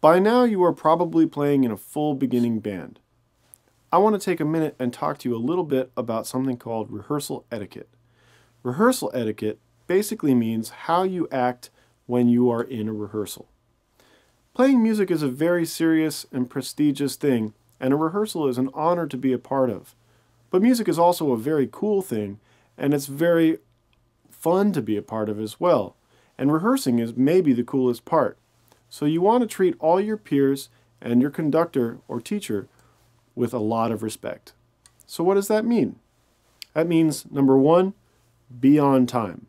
By now you are probably playing in a full beginning band. I want to take a minute and talk to you a little bit about something called rehearsal etiquette. Rehearsal etiquette basically means how you act when you are in a rehearsal. Playing music is a very serious and prestigious thing, and a rehearsal is an honor to be a part of. But music is also a very cool thing, and it's very fun to be a part of as well. And rehearsing is maybe the coolest part. So you want to treat all your peers and your conductor or teacher with a lot of respect. So what does that mean? That means, number one, be on time.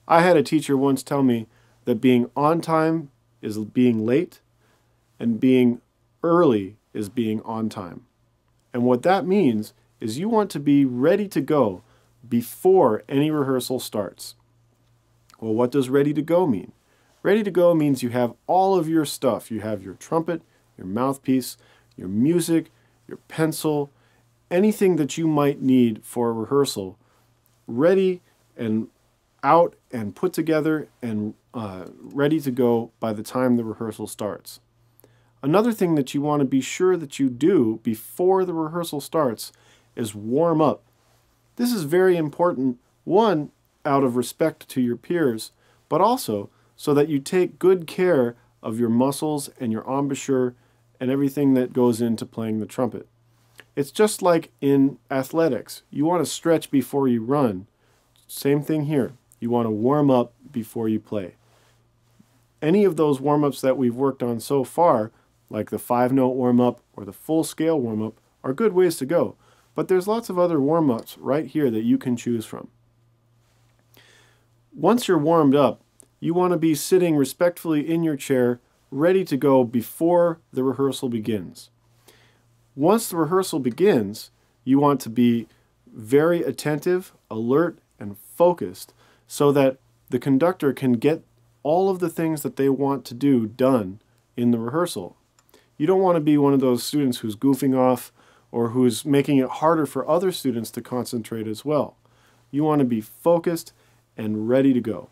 I had a teacher once tell me that being on time is being late, and being early is being on time. And what that means is you want to be ready to go before any rehearsal starts. Well, what does ready to go mean? Ready to go means you have all of your stuff. You have your trumpet, your mouthpiece, your music, your pencil, anything that you might need for a rehearsal, ready and out and put together and ready to go by the time the rehearsal starts. Another thing that you want to be sure that you do before the rehearsal starts is warm up. This is very important, one, out of respect to your peers, but also so that you take good care of your muscles and your embouchure and everything that goes into playing the trumpet. It's just like in athletics. You want to stretch before you run. Same thing here. You want to warm up before you play. Any of those warm-ups that we've worked on so far, like the 5-note warm-up or the full-scale warm-up, are good ways to go. But there's lots of other warm-ups right here that you can choose from. Once you're warmed up, you want to be sitting respectfully in your chair, ready to go before the rehearsal begins. Once the rehearsal begins, you want to be very attentive, alert, and focused so that the conductor can get all of the things that they want to do done in the rehearsal. You don't want to be one of those students who's goofing off or who's making it harder for other students to concentrate as well. You want to be focused and ready to go.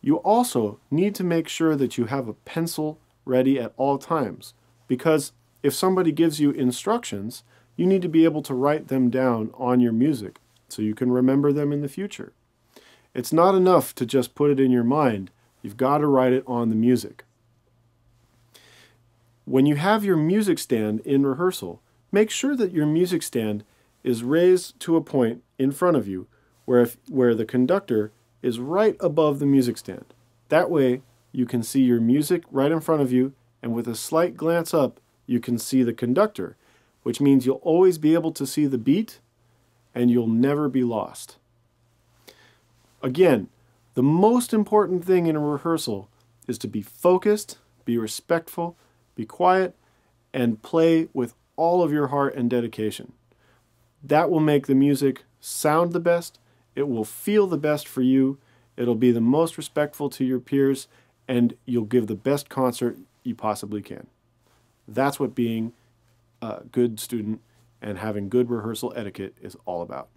You also need to make sure that you have a pencil ready at all times, because if somebody gives you instructions, you need to be able to write them down on your music so you can remember them in the future. It's not enough to just put it in your mind. You've got to write it on the music. When you have your music stand in rehearsal, make sure that your music stand is raised to a point in front of you where the conductor is right above the music stand. That way you can see your music right in front of you, and with a slight glance up you can see the conductor, which means you'll always be able to see the beat and you'll never be lost. Again, the most important thing in a rehearsal is to be focused, be respectful, be quiet, and play with all of your heart and dedication. That will make the music sound the best, it will feel the best for you, it'll be the most respectful to your peers, and you'll give the best concert you possibly can. That's what being a good student and having good rehearsal etiquette is all about.